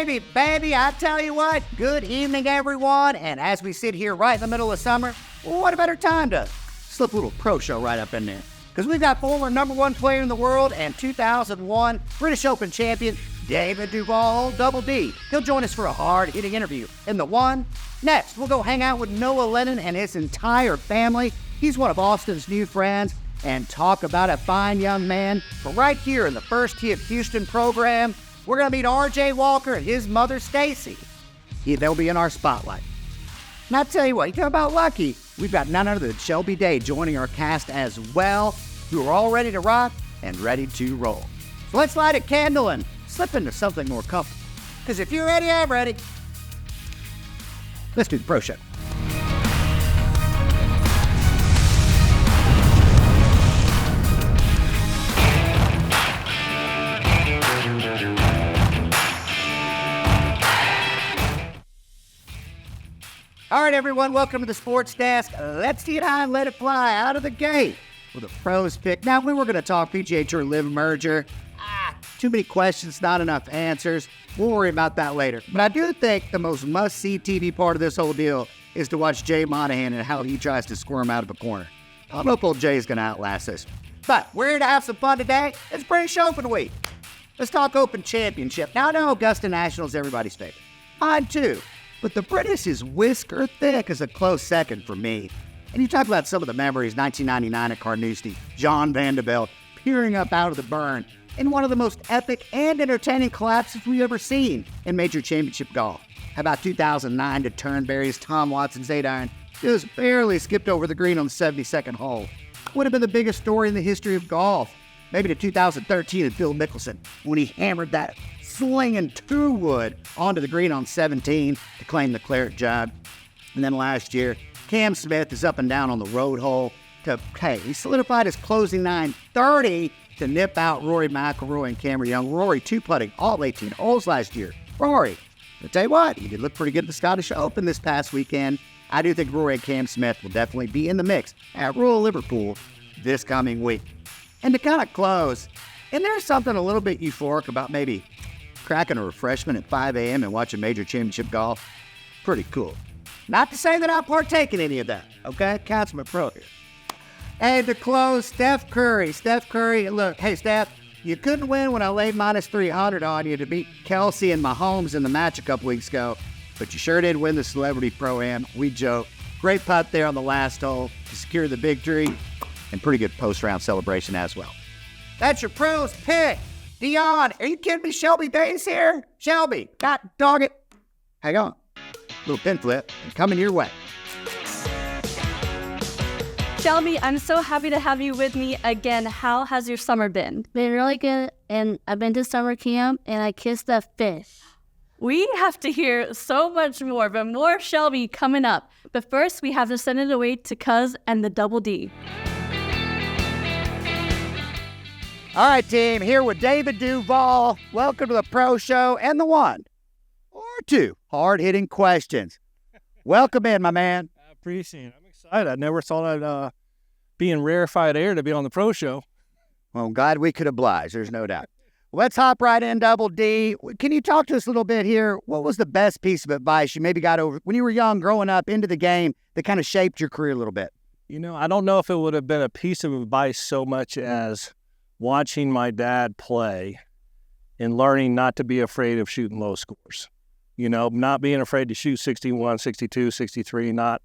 Baby, I tell you what, good evening, everyone. And as we sit here right in the middle of summer, well, what a better time to slip a little pro show right up in there. Because we've got former number one player in the world and 2001 British Open champion, David Duval, Double D. He'll join us for a hard-hitting interview in the one. Next, we'll go hang out with Noah Lennon and his entire family. He's one of Austin's new friends. And talk about a fine young man. But right here in the First Tee of Houston program, we're going to meet R.J. Walker and his mother, Stacy. They'll be in our spotlight. And I tell you what, you talk about lucky, we've got none other than Shelby Day joining our cast as well, who are all ready to rock and ready to roll. So let's light a candle and slip into something more comfortable. Because if you're ready, I'm ready. Let's do the pro show. All right, everyone, welcome to the Sports Desk. Let's get high and let it fly out of the gate with a pros pick. Now, we were going to talk PGA Tour Live merger. Too many questions, not enough answers. We'll worry about that later. But I do think the most must-see TV part of this whole deal is to watch Jay Monahan and how he tries to squirm out of a corner. I don't know if old Jay is going to outlast this. But we're here to have some fun today. It's British Open week. Let's talk Open Championship. Now, I know Augusta National is everybody's favorite. Mine, too. But the British is whisker thick as a close second for me. And you talk about some of the memories, 1999 at Carnoustie, John Van de Velde peering up out of the burn in one of the most epic and entertaining collapses we've ever seen in major championship golf. How about 2009 to Turnberry's Tom Watson's 8-iron just barely skipped over the green on the 72nd hole. Would have been the biggest story in the history of golf. Maybe to 2013 and Phil Mickelson when he hammered that slinging two-wood onto the green on 17 to claim the claret job. And then last year, Cam Smith is up and down on the road hole he solidified his closing 930 to nip out Rory McIlroy and Cameron Young. Rory two-putting all 18 holes last year. Rory, I'll tell you what, he did look pretty good at the Scottish Open this past weekend. I do think Rory and Cam Smith will definitely be in the mix at Royal Liverpool this coming week. And to kind of close, and there's something a little bit euphoric about maybe cracking a refreshment at 5 a.m. and watching major championship golf. Pretty cool. Not to say that I partake in any of that, okay? Counts my pro here. And to close, Steph Curry. Steph Curry, look, hey, Steph, you couldn't win when I laid minus 300 on you to beat Kelsey and Mahomes in the match a couple weeks ago, but you sure did win the Celebrity Pro-Am. We joke. Great putt there on the last hole to secure the victory, and pretty good post-round celebration as well. That's your pros pick. Dion, are you kidding me? Shelby Day's here? Shelby, God dog it. Hang on. Little pin flip and coming your way. Shelby, I'm so happy to have you with me again. How has your summer been? Been really good, and I've been to summer camp, and I kissed a fish. We have to hear so much more, but more Shelby coming up. But first, we have to send it away to Cuz and the Double D. All right, team, here with David Duval. Welcome to the Pro Show and the one or two hard-hitting questions. Welcome in, my man. I appreciate it. I'm excited. I never thought I'd be in rarefied air to be on the Pro Show. Well, glad we could oblige. There's no doubt. Let's hop right in, Double D. Can you talk to us a little bit here? What was the best piece of advice you maybe got over when you were young, growing up into the game that kind of shaped your career a little bit? You know, I don't know if it would have been a piece of advice so much as watching my dad play and learning not to be afraid of shooting low scores. You know, not being afraid to shoot 61, 62, 63, not,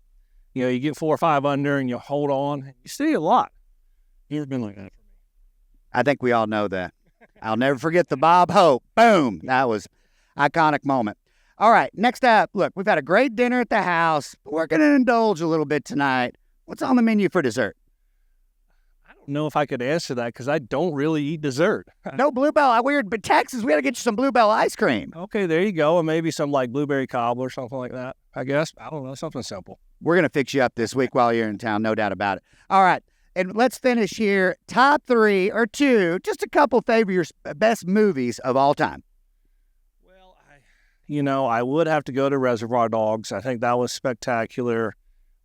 you know, you get 4 or 5 under and you hold on. You see a lot. It's been like that for me. I think we all know that. I'll never forget the Bob Hope. Boom. That was an iconic moment. All right, next up, look, we've had a great dinner at the house. We're going to indulge a little bit tonight. What's on the menu for dessert? I don't know if I could answer that because I don't really eat dessert. No Bluebell. Weird, but Texas, we got to get you some Bluebell ice cream. Okay, there you go. And maybe some like blueberry cobbler or something like that, I guess. I don't know, something simple. We're going to fix you up this week while you're in town, no doubt about it. All right, and let's finish here. Top 3 or 2, just a couple favor your best movies of all time. Well, I would have to go to Reservoir Dogs. I think that was spectacular.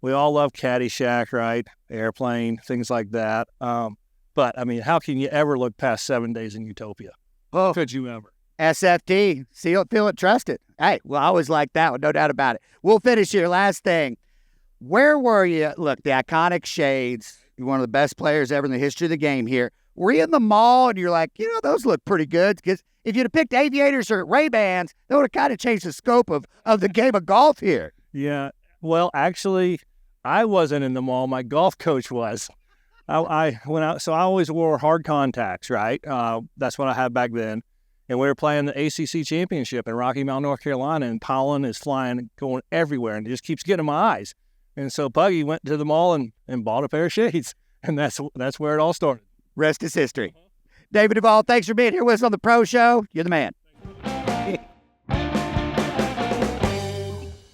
We all love Caddyshack, right? Airplane, things like that. But, I mean, how can you ever look past 7 Days in Utopia? Oh, Could you ever? SFT, see it, feel it, trust it. Hey, well, I always like that one, no doubt about it. We'll finish here. Last thing. Where were you? Look, the iconic shades. You're one of the best players ever in the history of the game here. Were you in the mall and you're like, those look pretty good? Because if you'd have picked Aviators or Ray-Bans, that would have kind of changed the scope of the game of golf here. Yeah. Well, actually, I wasn't in the mall. My golf coach was. I went out, so I always wore hard contacts, right? That's what I had back then. And we were playing the ACC championship in Rocky Mount, North Carolina, and pollen is flying, going everywhere, and it just keeps getting in my eyes. And so Puggy went to the mall and bought a pair of shades, and that's where it all started. Rest is history. David Duval, thanks for being here with us on the Pro Show. You're the man.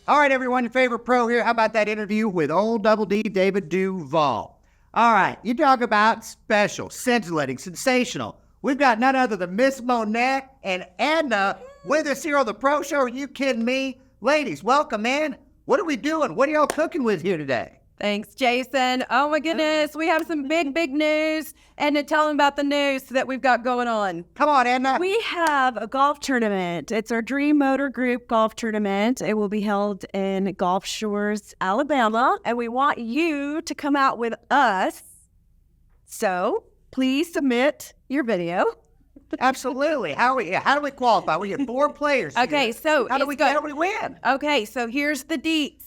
All right, everyone, your favorite pro here. How about that interview with old Double D, David Duval? All right, you talk about special, scintillating, sensational. We've got none other than Miss Monette and Edna with us here on the Pro Show. Are you kidding me? Ladies, welcome in. What are we doing? What are y'all cooking with here today? Thanks, Jason. Oh, my goodness. We have some big news. Edna, tell them about the news that we've got going on. Come on, Edna. We have a golf tournament. It's our Dream Motor Group golf tournament. It will be held in Gulf Shores, Alabama, and we want you to come out with us. So please submit your video. Absolutely. How do we qualify? We get 4 players here. Okay, so how do we win? Okay, so here's the deets.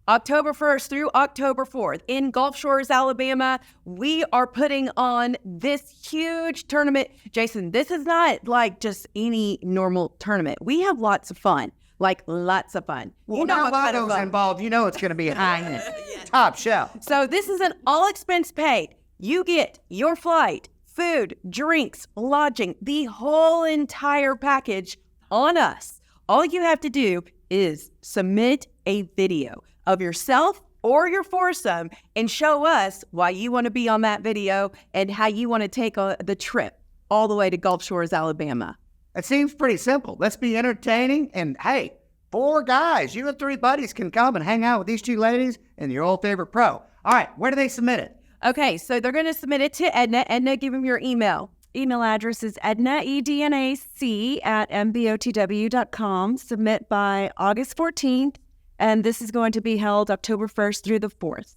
October 1st through October 4th in Gulf Shores, Alabama, we are putting on this huge tournament. Jason, this is not like just any normal tournament. We have lots of fun, lots of fun. Well, now Lotto's involved, it's going to be high-end, top shelf. So this is an all expense paid. You get your flight, food, drinks, lodging, the whole entire package on us. All you have to do is submit a video of yourself or your foursome and show us why you want to be on that video and how you want to take the trip all the way to Gulf Shores, Alabama. It seems pretty simple. Let's be entertaining. And hey, 4 guys, you and 3 buddies can come and hang out with these 2 ladies and your old favorite pro. All right, where do they submit it? Okay, so they're going to submit it to Edna. Edna, give them your email. Email address is Edna, EDNAC, @mbotw.com. Submit by August 14th. And this is going to be held October 1st through the 4th.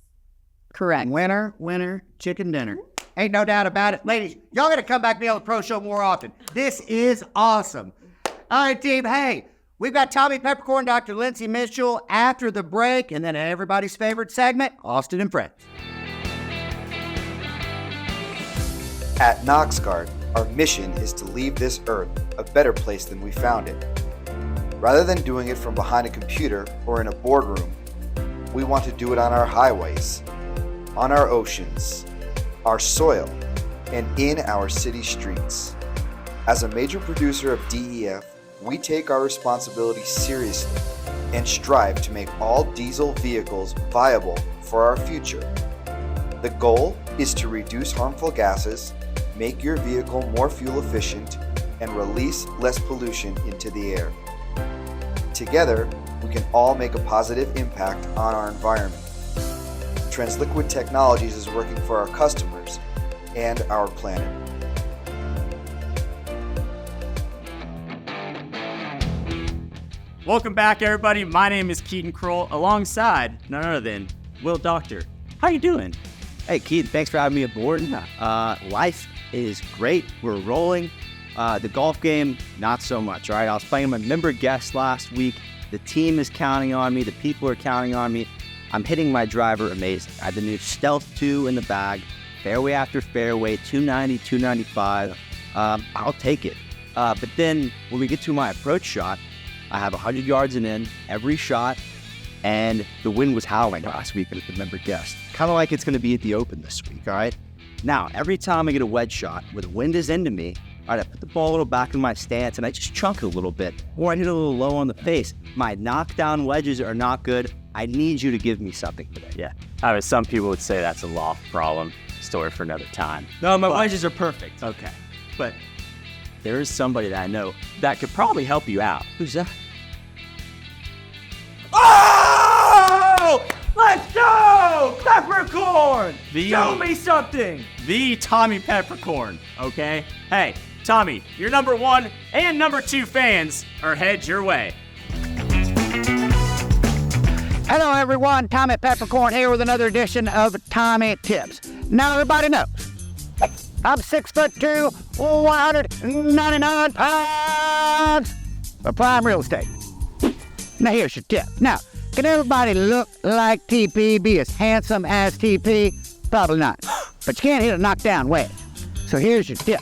Correct. Winner, chicken dinner. Ain't no doubt about it. Ladies, y'all got to come back and be on the Pro Show more often. This is awesome. All right, team. Hey, we've got Tommy Peppercorn, Dr. Lindsay Mitchell after the break, and then everybody's favorite segment, Austin and Friends. At Knoxguard, our mission is to leave this earth a better place than we found it. Rather than doing it from behind a computer or in a boardroom, we want to do it on our highways, on our oceans, our soil, and in our city streets. As a major producer of DEF, we take our responsibility seriously and strive to make all diesel vehicles viable for our future. The goal is to reduce harmful gases, make your vehicle more fuel efficient, and release less pollution into the air. Together, we can all make a positive impact on our environment. Transliquid Technologies is working for our customers and our planet. Welcome back, everybody. My name is Keaton Kroll, alongside none other than Will Doctor. How you doing? Hey, Keaton, thanks for having me aboard. Life is great. We're rolling. The golf game, not so much, all right? I was playing my member guest last week. The team is counting on me. The people are counting on me. I'm hitting my driver amazing. I have the new Stealth 2 in the bag, fairway after fairway, 290, 295. I'll take it. But then when we get to my approach shot, I have 100 yards and in every shot, and the wind was howling last week at the member guest. Kind of like it's going to be at the Open this week, all right? Now, every time I get a wedge shot where the wind is into me, all right, I put the ball a little back in my stance and I just chunk it a little bit, or I hit it a little low on the face. My knockdown wedges are not good. I need you to give me something today. Yeah, some people would say that's a loft problem. Story for another time. No, my wedges are perfect. Okay. But there is somebody that I know that could probably help you out. Who's that? Oh! Let's go! Peppercorn! The- Show me something! The Tommy Peppercorn, okay? Hey, Tommy, your number 1 and number 2 fans are head your way. Hello, everyone. Tommy Peppercorn here with another edition of Tommy Tips. Now, everybody knows I'm 6'2", 199 pounds of prime real estate. Now, here's your tip. Now, can everybody look like TP, be as handsome as TP? Probably not. But you can't hit a knockdown wedge. So here's your tip.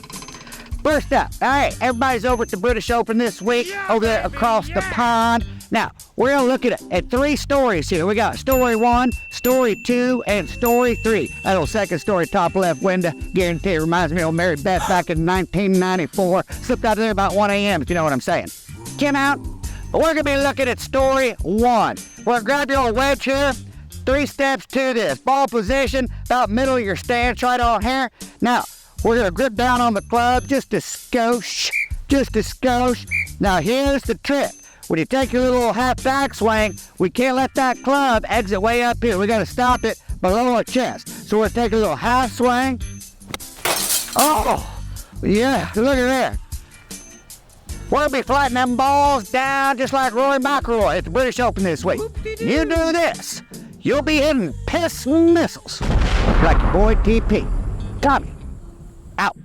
First up, all right, everybody's over at the British Open this week, over there across the pond. Now, we're going to look at 3 stories here. We got story 1, story 2, and story 3. That little second story, top left window, guarantee it reminds me of Mary Beth back in 1994. Slipped out of there about 1 a.m., if you know what I'm saying. Came out, but we're going to be looking at story 1. We're going to grab your old wedge here. 3 steps to this. Ball position, about middle of your stance, right on here. Now, we're going to grip down on the club, just a skosh, just a skosh. Now, here's the trick. When you take your little half backswing, we can't let that club exit way up here. We got to stop it below our chest. So we're taking a little half swing. Oh, yeah, look at there. We're going to be flattening them balls down just like Rory McIlroy at the British Open this week. You do this, you'll be hitting piss missiles like your boy TP. Tommy, out.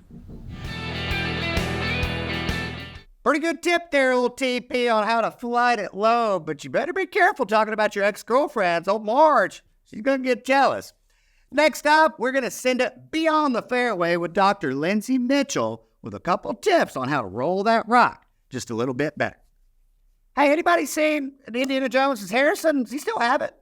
Pretty good tip there, little TP, on how to flight it low, but you better be careful talking about your ex-girlfriends. Old Marge, she's going to get jealous. Next up, we're going to send it beyond the fairway with Dr. Lindsay Mitchell with a couple tips on how to roll that rock just a little bit better. Hey, anybody seen Indiana Jones' Harrison? Does he still have it?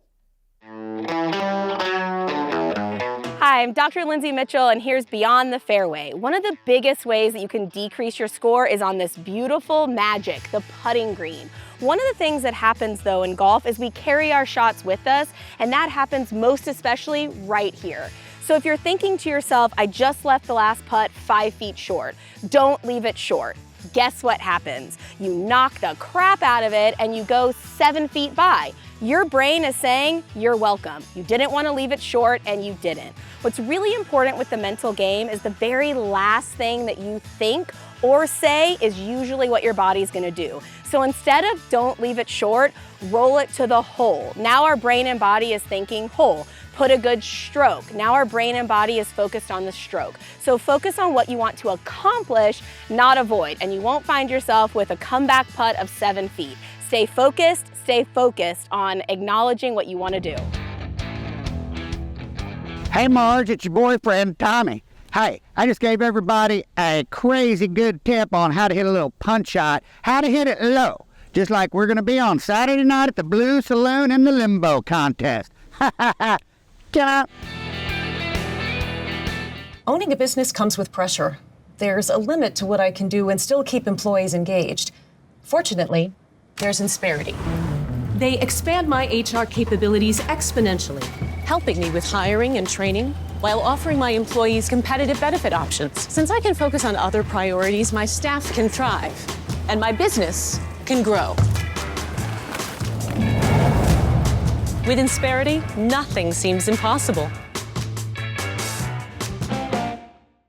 Hi, I'm Dr. Lindsay Mitchell, and here's Beyond the Fairway. One of the biggest ways that you can decrease your score is on this beautiful magic, the putting green. One of the things that happens though in golf is we carry our shots with us, and that happens most especially right here. So if you're thinking to yourself, I just left the last putt 5 feet short, don't leave it short. Guess what happens? You knock the crap out of it and you go 7 feet by. Your brain is saying, you're welcome. You didn't want to leave it short and you didn't. What's really important with the mental game is the very last thing that you think or say is usually what your body's going to do. So instead of don't leave it short, roll it to the hole. Now our brain and body is thinking hole. Put a good stroke. Now our brain and body is focused on the stroke. So focus on what you want to accomplish, not avoid, and you won't find yourself with a comeback putt of 7 feet. Stay focused on acknowledging what you want to do. Hey Marge, it's your boyfriend, Tommy. Hey, I just gave everybody a crazy good tip on how to hit a little punch shot, how to hit it low, just like we're going to be on Saturday night at the Blue Saloon in the Limbo Contest. Ha ha ha. Get out. Owning a business comes with pressure. There's a limit to what I can do and still keep employees engaged. Fortunately, there's Insperity. They expand my HR capabilities exponentially, helping me with hiring and training while offering my employees competitive benefit options. Since I can focus on other priorities, my staff can thrive and my business can grow. With Insperity, nothing seems impossible.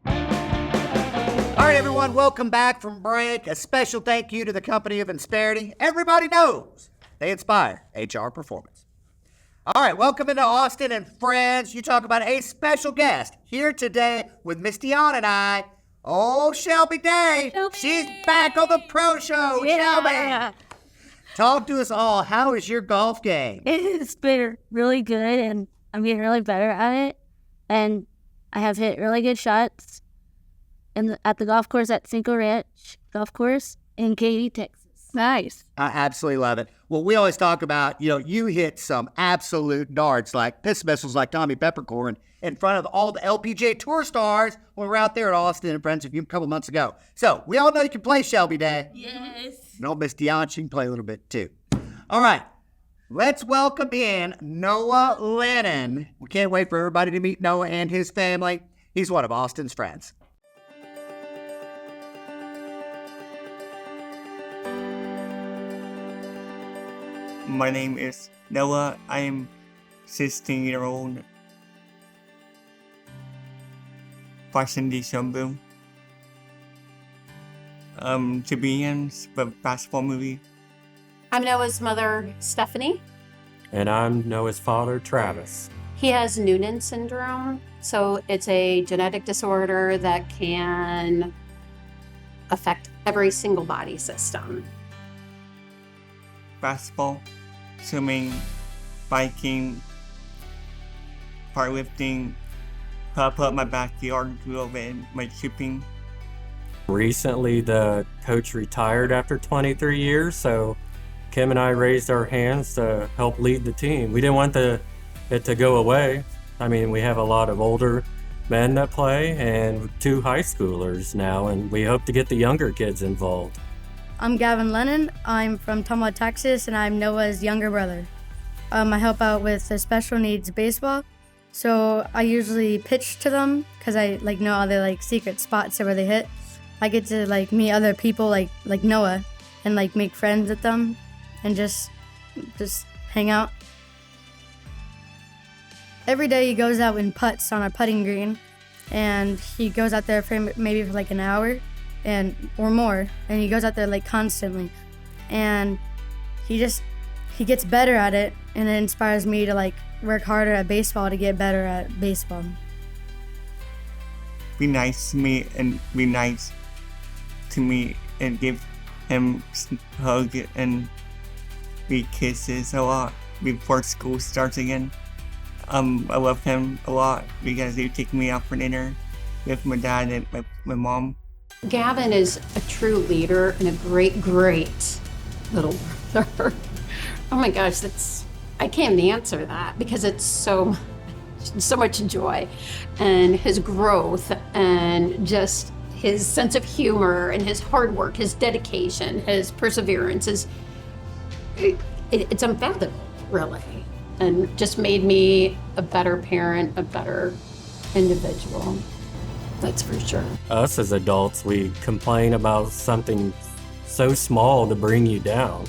All right, everyone, welcome back from break. A special thank you to the company of Insperity. Everybody knows they inspire HR performance. All right, welcome into Austin and friends. You talk about a special guest here today with Miss Deanna and I. Oh, Shelby Day. She's back on the Pro Show. Shelby. Talk to us all. How is your golf game? It's been really good, and I'm getting really better at it. And I have hit really good shots at the golf course at Cinco Ranch Golf Course in Katy, Texas. Nice. I absolutely love it. Well, we always talk about, you hit some absolute darts like piss missiles like Tommy Peppercorn in front of all the LPGA Tour stars when we were out there at Austin and friends with you a couple months ago. So we all know you can play, Shelby Day. Yes. No, Miss Dion, she can play a little bit too. All right, let's welcome in Noah Lennon. We can't wait for everybody to meet Noah and his family. He's one of Austin's friends. My name is Noah. I am 16-year-old fashion designer. to be in the basketball movie. I'm Noah's mother, Stephanie. And I'm Noah's father, Travis. He has Noonan syndrome, so it's a genetic disorder that can affect every single body system. Basketball, swimming, biking, powerlifting, pop up my backyard a little bit, my shipping. Recently, the coach retired after 23 years, so Kim and I raised our hands to help lead the team. We didn't want it to go away. I mean, we have a lot of older men that play and 2 high schoolers now, and we hope to get the younger kids involved. I'm Gavin Lennon. I'm from Tumwa, Texas, and I'm Noah's younger brother. I help out with the special needs baseball, so I usually pitch to them because I know all the secret spots where they hit. I get to meet other people like Noah and make friends with them and just hang out. Every day he goes out and putts on our putting green, and he goes out there for maybe for an hour or more, and he goes out there constantly, and he gets better at it, and it inspires me to work harder at baseball to get better at baseball. Be nice to me and be nice to me and give him a hug and be kisses a lot before school starts again. I love him a lot because he take me out for dinner with my dad and my mom. Gavin is a true leader and a great little brother. Oh my gosh, I can't answer that because it's so much joy, and his growth and just his sense of humor and his hard work, his dedication, his perseverance it's unfathomable, really, and just made me a better parent, a better individual. That's for sure. Us as adults, we complain about something so small to bring you down,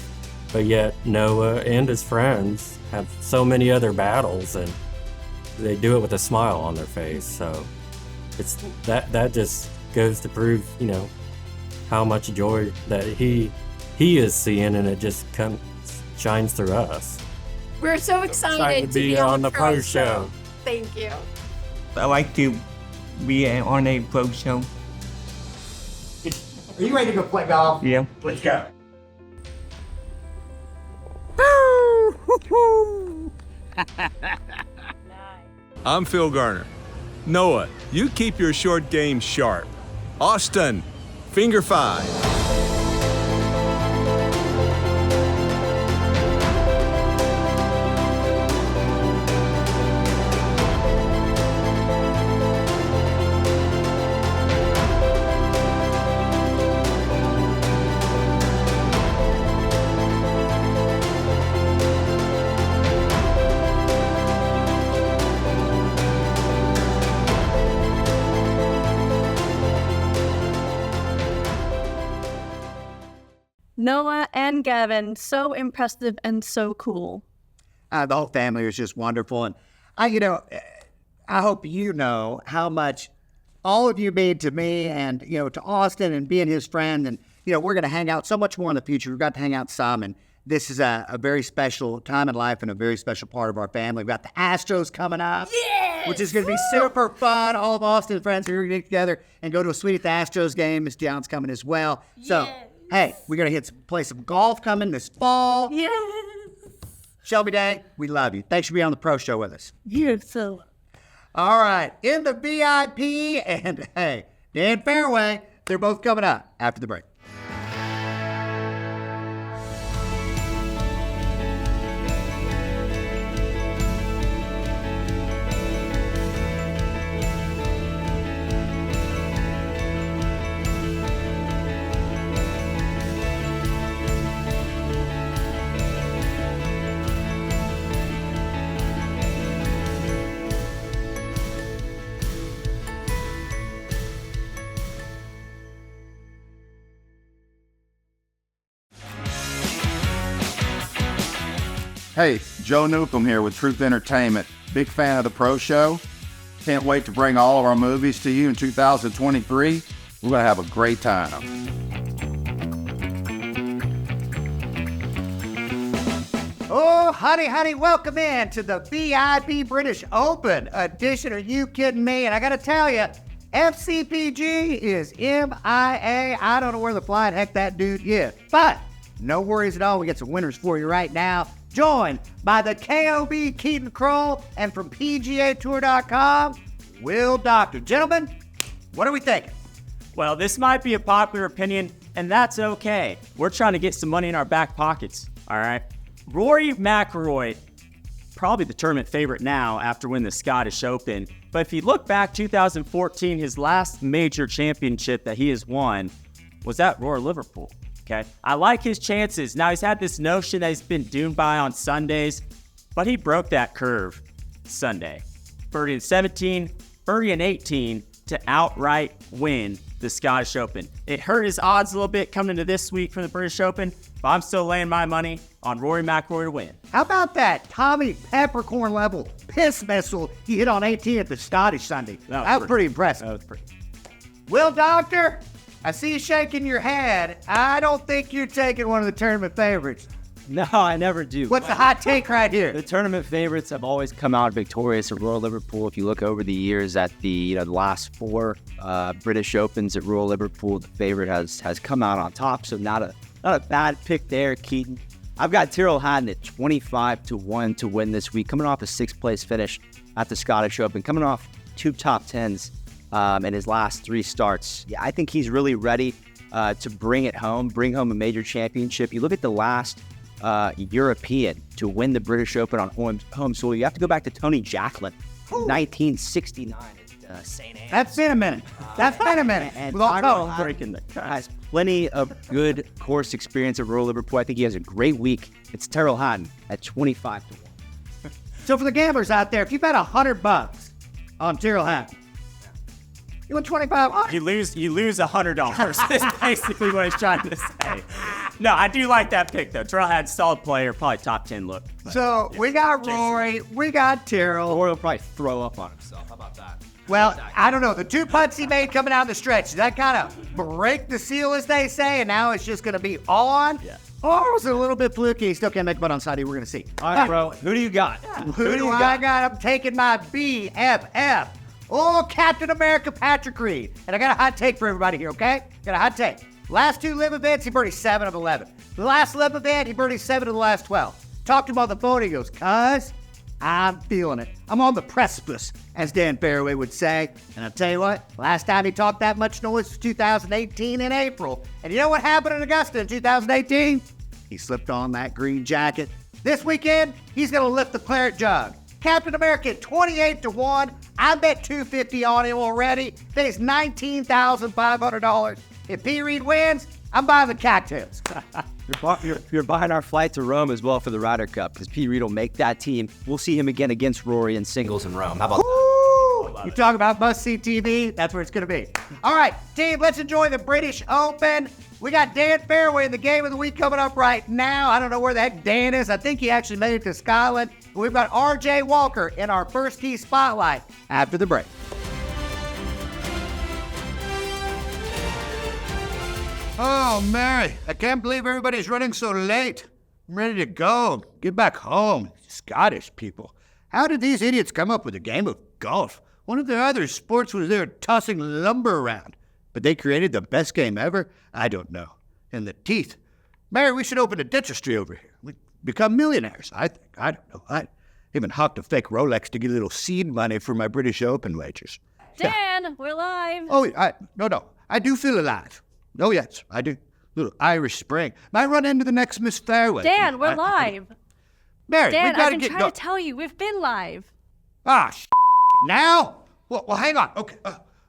but yet Noah and his friends have so many other battles, and they do it with a smile on their face. So it's that just goes to prove, how much joy that he is seeing, and it just shines through us. We're so excited to be on the Pro Show. Thank you. I like to be on a pro show. Are you ready to go play golf? Yeah. Let's go. I'm Phil Garner. Noah, you keep your short game sharp. Austin, finger 5. Noah and Gavin, so impressive and so cool. The whole family was just wonderful. And I hope you know how much all of you mean to me and, to Austin and being his friend. And, we're going to hang out so much more in the future. We've got to hang out some. And this is a very special time in life and a very special part of our family. We've got the Astros coming up, which is going to be super fun. All of Austin's friends are going to get together and go to a suite at the Astros game. Miss Dion's coming as well. So, hey, we're going to play some golf coming this fall. Yes. Shelby Day, we love you. Thanks for being on the Pro Show with us. You're so. All right, in the VIP and, hey, Dan Fairway, they're both coming up after the break. Hey, Joe Newcomb here with Truth Entertainment. Big fan of the Pro Show. Can't wait to bring all of our movies to you in 2023. We're going to have a great time. Oh, honey, welcome in to the VIP British Open edition. Are you kidding me? And I got to tell you, FCPG is MIA. I don't know where the flying heck that dude is. But no worries at all. We got some winners for you right now. Joined by the KOB Keaton Kroll and from PGAtour.com, Will Doctor. Gentlemen, what are we thinking? Well, this might be a popular opinion, and that's okay. We're trying to get some money in our back pockets, all right? Rory McIlroy, probably the tournament favorite now after winning the Scottish Open. But if you look back, 2014, his last major championship that he has won was at Royal Liverpool, okay? I like his chances. Now, he's had this notion that he's been doomed by on Sundays, but he broke that curve Sunday. Birdie in 17, birdie in 18 to outright win the Scottish Open. It hurt his odds a little bit coming into this week from the British Open, but I'm still laying my money on Rory McIlroy to win. How about that Tommy Peppercorn level piss missile he hit on 18 at the Scottish Sunday? That was pretty impressive. That was pretty. Will Doctor, I see you shaking your head. I don't think you're taking one of the tournament favorites. No, I never do. What's the hot take right here? The tournament favorites have always come out victorious at Royal Liverpool. If you look over the years at the the last 4 British Opens at Royal Liverpool, the favorite has come out on top. So not a bad pick there, Keaton. I've got Tyrrell Hatton at 25-1 to win this week, coming off a 6th place finish at the Scottish Open, coming off 2 top 10s in his last 3 starts. Yeah, I think he's really ready to bring home a major championship. You look at the last European to win the British Open on home soil. You have to go back to Tony Jacklin, 1969 at St. Anne's. That's been a minute. And With all Tyrrell has plenty of good course experience at Royal Liverpool. I think he has a great week. It's Tyrrell Hatton at 25-1. So for the gamblers out there, if you bet $100 on Tyrrell Hatton, you win $25. You lose $100 is basically what he's trying to say. No, I do like that pick, though. Tyrrell Hatton, solid player, probably top 10 look. So we got Rory, we got Tyrrell. Rory will probably throw up on himself. How about that? Well, I don't know. The 2 putts he made coming down the stretch, does that kind of break the seal, as they say, and now it's just going to be on? Yeah. Or was it a little bit fluky? He still can't make a putt on Sunday. We're going to see. All right, bro. Who do you got? Who do I got? I'm taking my BFF. Oh, Captain America, Patrick Reed. And I got a hot take for everybody here, okay? Got a hot take. Last 2 live events, he birdied 7 of 11. The last live event, he birdied 7 of the last 12. Talked to him on the phone, he goes, cuz, I'm feeling it. I'm on the precipice, as Dan Fairway would say. And I'll tell you what, last time he talked that much noise was 2018 in April. And you know what happened in Augusta in 2018? He slipped on that green jacket. This weekend, he's going to lift the claret jug. Captain America at 28-1. I bet $250 on him already. Pays $19,500. If P. Reed wins, I'm buying the cocktails. You're buying our flight to Rome as well for the Ryder Cup, because P. Reed will make that team. We'll see him again against Rory in singles in Rome. How about that? You talk about must-see TV, that's where it's going to be. All right, team, let's enjoy the British Open. We got Dan Fairway in the game of the week coming up right now. I don't know where the heck Dan is. I think he actually made it to Scotland. We've got RJ Walker in our first key spotlight after the break. Oh, Mary, I can't believe everybody's running so late. I'm ready to go. Get back home. Scottish people. How did these idiots come up with a game of golf? One of their other sports was there tossing lumber around. But they created the best game ever? I don't know. And the teeth. Mary, we should open a dentistry over here. We'd become millionaires, I think. I don't know. I even hocked a fake Rolex to get a little seed money for my British Open wagers. Dan, we're live. Oh, no. I do feel alive. Oh, yes, I do. Little Irish Spring. Might run into the next Miss Fairway. Dan, we're live. Mary, Dan, we gotta I've been get trying to tell you, we've been live. Now? Well, hang on. Okay,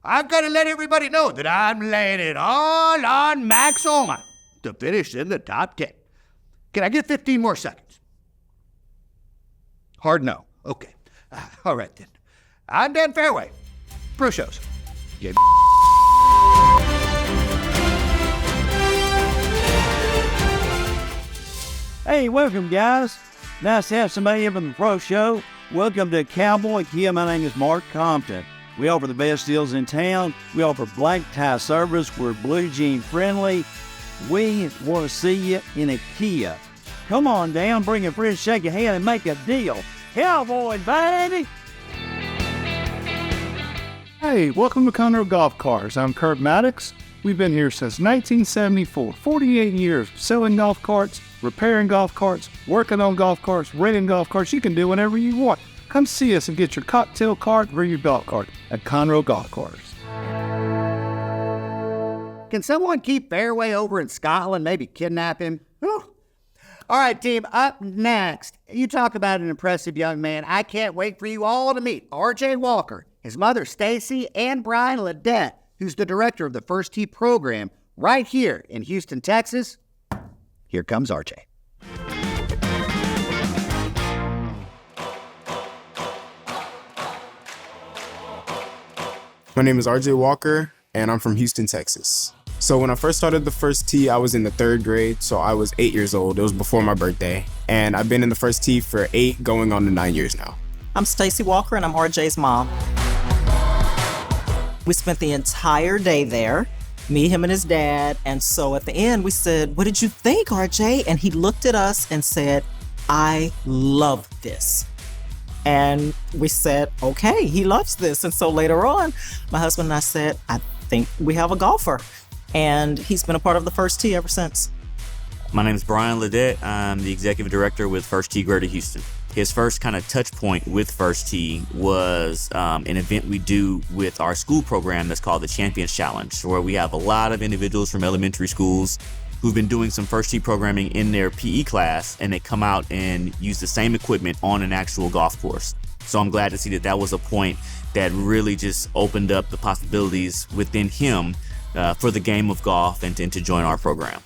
I've got to let everybody know that I'm laying it all on Max Homa to finish in the top 10. Can I get 15 more seconds? Hard no. Okay. All right, then. I'm Dan Fairway. Pro Shows. Yeah. Hey, welcome, guys. Nice to have somebody up on the Pro Show. Welcome to Cowboy Kia. My name is Mark Compton. We offer the best deals in town. We offer black tie service. We're blue jean friendly. We want to see you in a Kia. Come on down, bring a friend, shake your hand, and make a deal. Cowboy, baby! Hey, welcome to Conroe Golf Cars. I'm Kurt Maddox. We've been here since 1974, 48 years, selling golf carts, repairing golf carts, working on golf carts, renting golf carts. You can do whatever you want. Come see us and get your cocktail cart or your golf cart at Conroe Golf Cars. Can someone keep Fairway over in Scotland, maybe kidnap him? Whew. All right, team, up next, you talk about an impressive young man. I can't wait for you all to meet R.J. Walker, his mother Stacy, and Brian Ledette, who's the director of the First Tee program right here in Houston, Texas. Here comes R.J. My name is RJ Walker, and I'm from Houston, Texas. So when I first started the First Tee, I was in the 3rd grade, so I was 8 years old. It was before my birthday. And I've been in the First Tee for 8, going on to 9 years now. I'm Stacy Walker, and I'm RJ's mom. We spent the entire day there, me, him, and his dad. And so at the end, we said, "What did you think, RJ?" And he looked at us and said, "I love this." And we said, okay, he loves this. And so later on, my husband and I said, I think we have a golfer. And he's been a part of the First Tee ever since. My name is Brian Ledette. I'm the executive director with First Tee Greater Houston. His first kind of touch point with First Tee was an event we do with our school program that's called the Champions Challenge, where we have a lot of individuals from elementary schools who've been doing some First Tee programming in their PE class, and they come out and use the same equipment on an actual golf course. So I'm glad to see that was a point that really just opened up the possibilities within him for the game of golf and to join our program.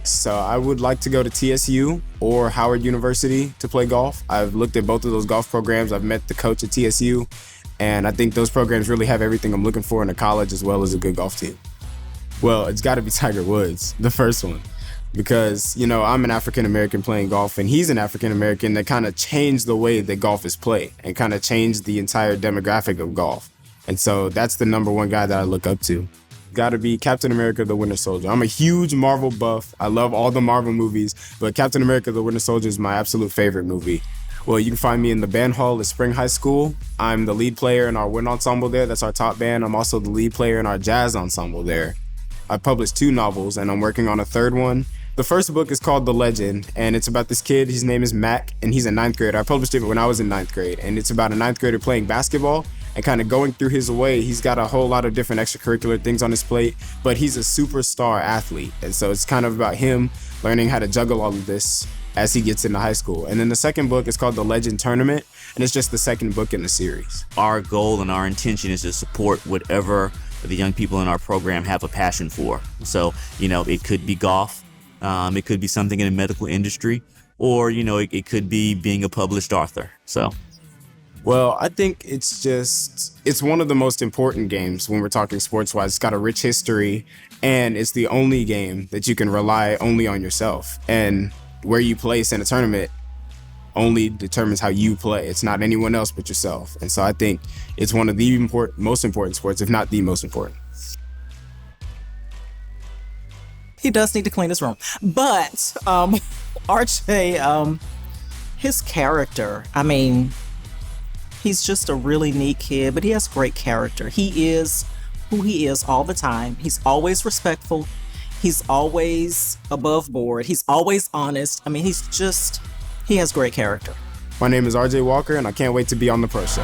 So I would like to go to TSU or Howard University to play golf. I've looked at both of those golf programs. I've met the coach at TSU, and I think those programs really have everything I'm looking for in a college as well as a good golf team. Well, it's got to be Tiger Woods, the first one, because, you know, I'm an African-American playing golf, and he's an African-American that kind of changed the way that golf is played and kind of changed the entire demographic of golf. And so that's the number one guy that I look up to. Got to be Captain America, the Winter Soldier. I'm a huge Marvel buff. I love all the Marvel movies, but Captain America, the Winter Soldier is my absolute favorite movie. Well, you can find me in the band hall at Spring High School. I'm the lead player in our wind ensemble there. That's our top band. I'm also the lead player in our jazz ensemble there. I published 2 novels, and I'm working on a 3rd one. The first book is called The Legend, and it's about this kid. His name is Mac, and he's a 9th grader. I published it when I was in 9th grade, and it's about a 9th grader playing basketball and kind of going through his way. He's got a whole lot of different extracurricular things on his plate, but he's a superstar athlete. And so it's kind of about him learning how to juggle all of this as he gets into high school. And then the second book is called The Legend Tournament, and it's just the second book in the series. Our goal and our intention is to support whatever the young people in our program have a passion for. So, you know, it could be golf, it could be something in the medical industry, or, you know, it could be being a published author. So. Well, I think it's one of the most important games when we're talking sports-wise. It's got a rich history, and it's the only game that you can rely only on yourself. And where you place in a tournament only determines how you play. It's not anyone else but yourself. And so I think it's one of the most important sports, if not the most important. He does need to clean his room. But RJ, his character, I mean, he's just a really neat kid, but he has great character. He is who he is all the time. He's always respectful. He's always above board. He's always honest. I mean, he has great character. My name is RJ Walker, and I can't wait to be on the Pro Show.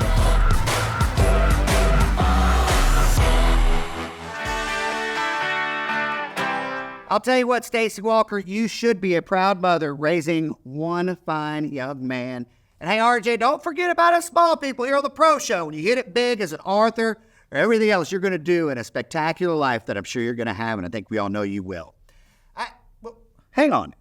I'll tell you what, Stacy Walker, you should be a proud mother raising one fine young man. And hey, RJ, don't forget about us small people here on the Pro Show. When you hit it big as an author or everything else you're going to do in a spectacular life that I'm sure you're going to have, and I think we all know you will. Hang on.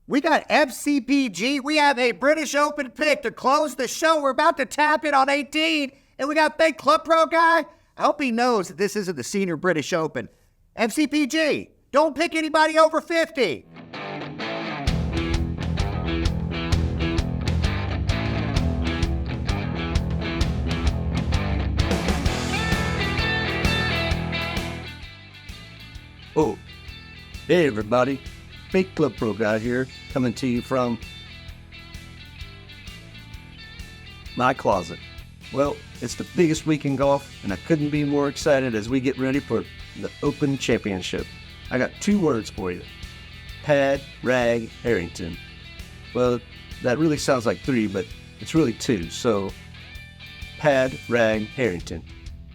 We got FCPG. We have a British Open pick to close the show. We're about to tap it on 18, and we got big Club Pro guy. I hope he knows that this isn't the Senior British Open. FCPG, don't pick anybody over 50. Oh, hey everybody. fake club pro guy here, coming to you from my closet. Well, it's the biggest week in golf, and I couldn't be more excited as we get ready for the Open Championship. I got 2 words for you. Pad, Rag, Harrington. Well, that really sounds like 3, but it's really 2, so Pad, Rag, Harrington.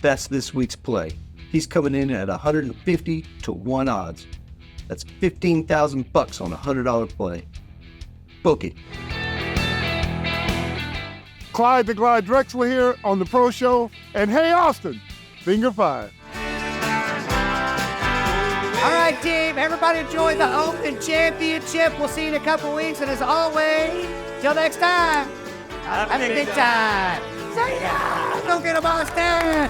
That's this week's play. He's coming in at 150 to 1 odds. That's $15,000 on a $100 play. Book it. Clyde the Glide Drexler here on the Pro Show. And hey, Austin, finger 5. All right, team, everybody enjoy the Open Championship. We'll see you in a couple weeks. And as always, till next time, have a big time. See ya! Go get 'em, Austin!